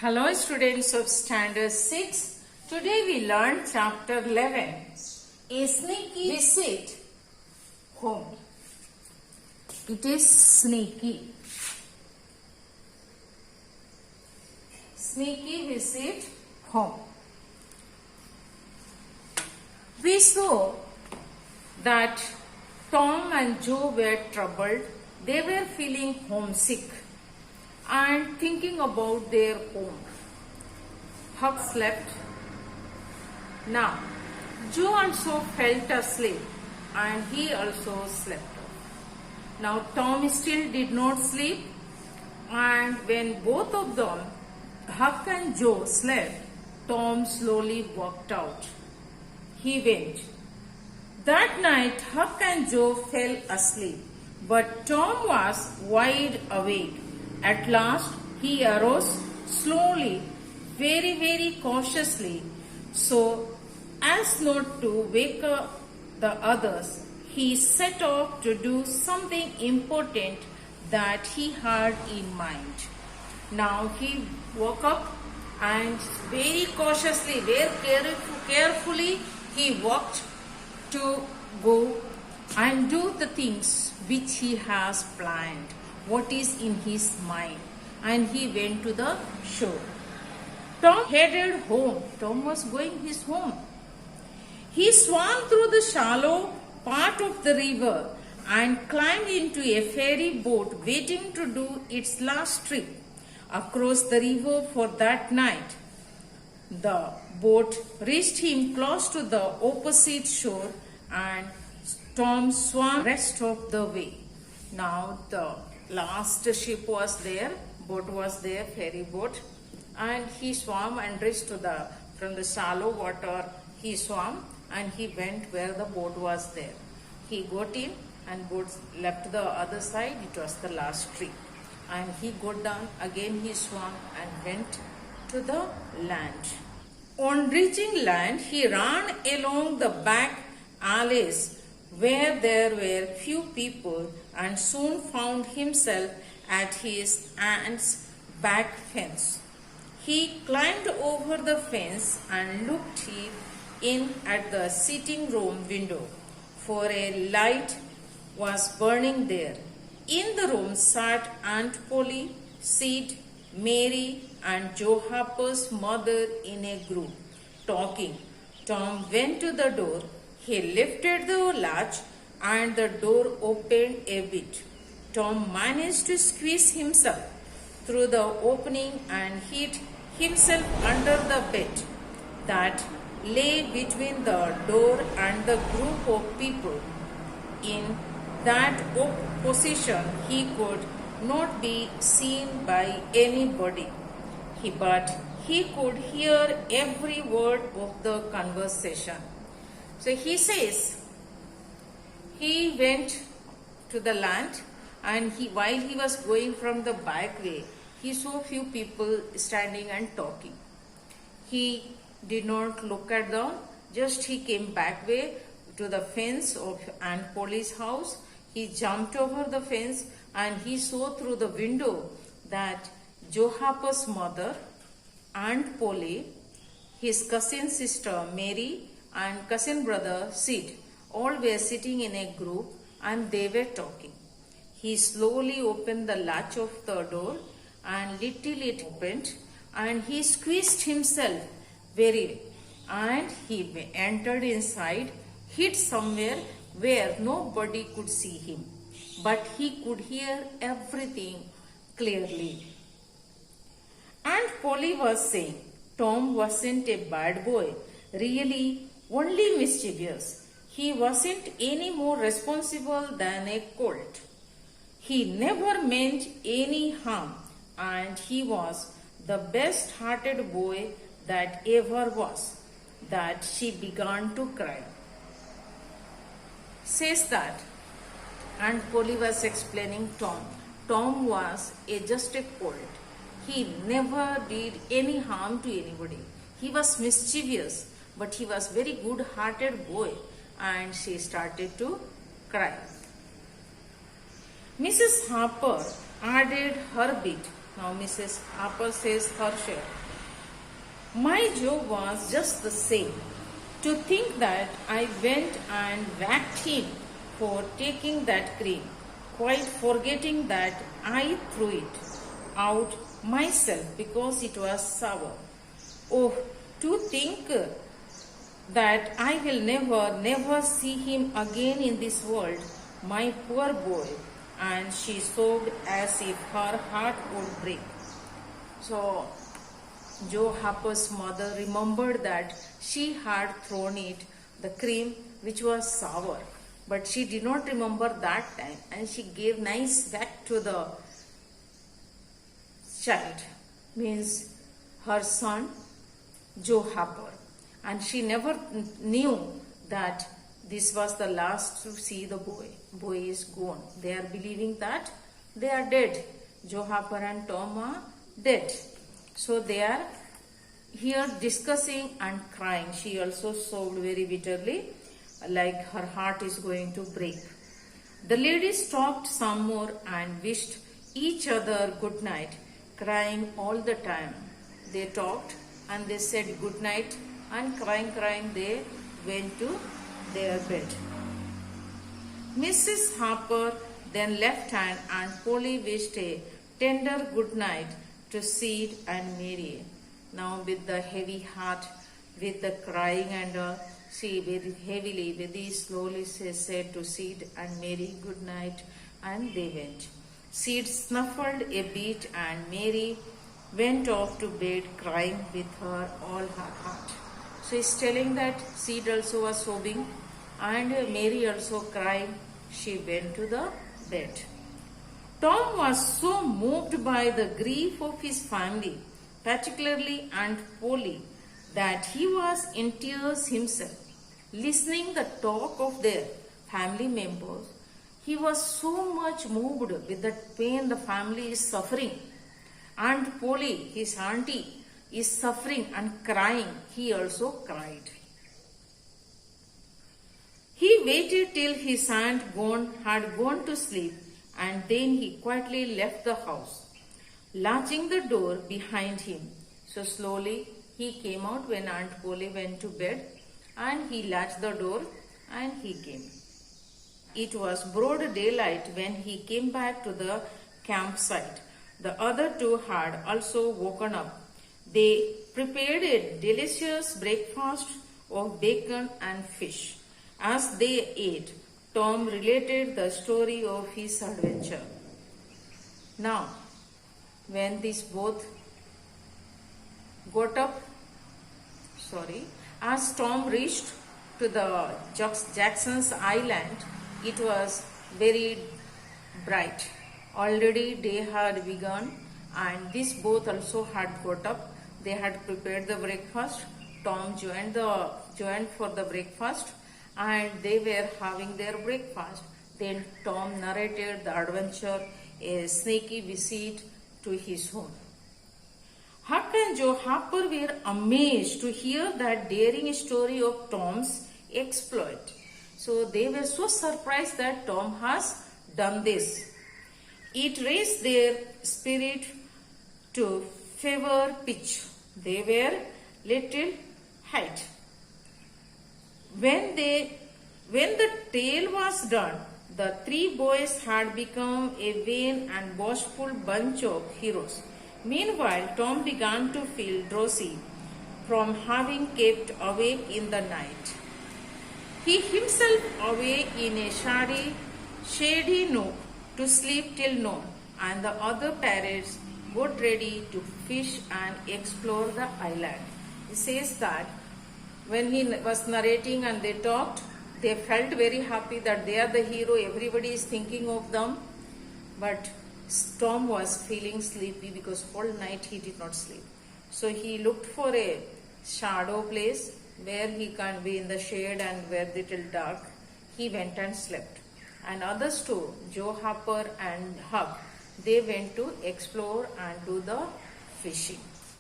Hello students of Standard 6. Today we learn chapter 11. A sneaky visit home. It is sneaky. Sneaky visit home. We saw that Tom and Joe were troubled. They were feeling homesick and thinking about their home. Huck slept. Now, Joe also felt asleep and he also slept. Now, Tom still did not sleep, and when both of them, Huck and Joe, slept, Tom slowly walked out. He went. That night, Huck and Joe fell asleep, but Tom was wide awake. At last, he arose slowly, very cautiously, so as not to wake up the others. He set off to do something important that he had in mind. Now he woke up and very cautiously, very carefully, he walked to go and do the things which he has planned, what is in his mind, and he went to the shore. Tom headed home. Tom was going his home. He swam through the shallow part of the river and climbed into a ferry boat waiting to do its last trip across the river for that night. The boat reached him close to the opposite shore and Tom swam the rest of the way. Now the last ship was there, boat was there, ferry boat, and he swam and reached to from the shallow water. He swam and he went where the boat was there. He got in and boat left the other side. It was the last trip, and he got down again. He swam and went to the land. On reaching land, he ran along the back alleys where there were few people and soon found himself at his aunt's back fence. He climbed over the fence and looked in at the sitting room window, for a light was burning there. In the room sat Aunt Polly, Sid, Mary, and Joe Harper's mother in a group, talking. Tom went to the door. He lifted the latch and the door opened a bit. Tom managed to squeeze himself through the opening and hid himself under the bed that lay between the door and the group of people. In that position, he could not be seen by anybody, but he could hear every word of the conversation. So he says, he went to the land, and while he was going from the back way, he saw few people standing and talking. He did not look at them, just he came back way to the fence of Aunt Polly's house. He jumped over the fence and he saw through the window that Joe Harper's mother, Aunt Polly, his cousin sister Mary, and cousin brother Sid all were sitting in a group and they were talking. He slowly opened the latch of the door and little it opened, and he squeezed himself very, and he entered inside, hid somewhere where nobody could see him, but he could hear everything clearly. Aunt Polly was saying, Tom wasn't a bad boy, really only mischievous. He wasn't any more responsible than a colt. He never meant any harm, and he was the best-hearted boy that ever was. That she began to cry. Says that Aunt Polly was explaining Tom. Tom was just a colt. He never did any harm to anybody. He was mischievous, but he was very good-hearted boy, and she started to cry. Mrs. Harper added her bit Now Mrs. Harper says her share. My Joe was just the same. To think that I went and whacked him for taking that cream, quite forgetting that I threw it out myself because it was sour. Oh, to think that I will never see him again in this world, my poor boy. And she sobbed as if her heart would break. So, Joe Harper's mother remembered that she had thrown it, the cream which was sour. But she did not remember that time, and she gave nice whack to the child, means her son, Joe Harper. And she never knew that this was the last to see the boy. Boy is gone. They are believing that they are dead. Joe Harper and Tom are dead. So they are here discussing and crying. She also sobbed very bitterly, like her heart is going to break. The ladies talked some more and wished each other good night, crying all the time. They talked and they said good night, and crying, they went to their bed. Mrs. Harper then left and Polly wished a tender good night to Sid and Mary. Now with the heavy heart, with the crying and she very slowly said to Sid and Mary good night, and they went. Sid snuffled a bit and Mary went off to bed crying with her all her heart. So he's telling that Sid also was sobbing and Mary also crying. She went to the bed. Tom was so moved by the grief of his family, particularly Aunt Polly, that he was in tears himself. Listening the talk of their family members, he was so much moved with the pain the family is suffering. Aunt Polly, his auntie, is suffering and crying. He also cried. He waited till his aunt had gone to sleep, and then he quietly left the house, latching the door behind him. So slowly he came out when Aunt Polly went to bed, and he latched the door and he came. It was broad daylight when he came back to the campsite. The other two had also woken up. They prepared a delicious breakfast of bacon and fish. As they ate, Tom related the story of his adventure. Now, when these both got up, as Tom reached to the Jackson's Island, it was very bright. Already day had begun, and these both also had got up. They had prepared the breakfast. Tom joined for the breakfast, and they were having their breakfast. Then Tom narrated the adventure, a snaky visit to his home. Huck and Joe Harper were amazed to hear that daring story of Tom's exploit. So they were so surprised that Tom has done this. It raised their spirit to fever pitch. They were little height. When the tale was done, the three boys had become a vain and boastful bunch of heroes. Meanwhile, Tom began to feel drowsy from having kept awake in the night. He himself away in a shady nook to sleep till noon, and the other parrots got ready to fish and explore the island. He says that when he was narrating and they talked, they felt very happy that they are the hero, everybody is thinking of them. But Tom was feeling sleepy because whole night he did not sleep. So he looked for a shadow place where he can be in the shade and where little dark. He went and slept. And others too, Joe Harper and Huck, they went to explore and do the fishing.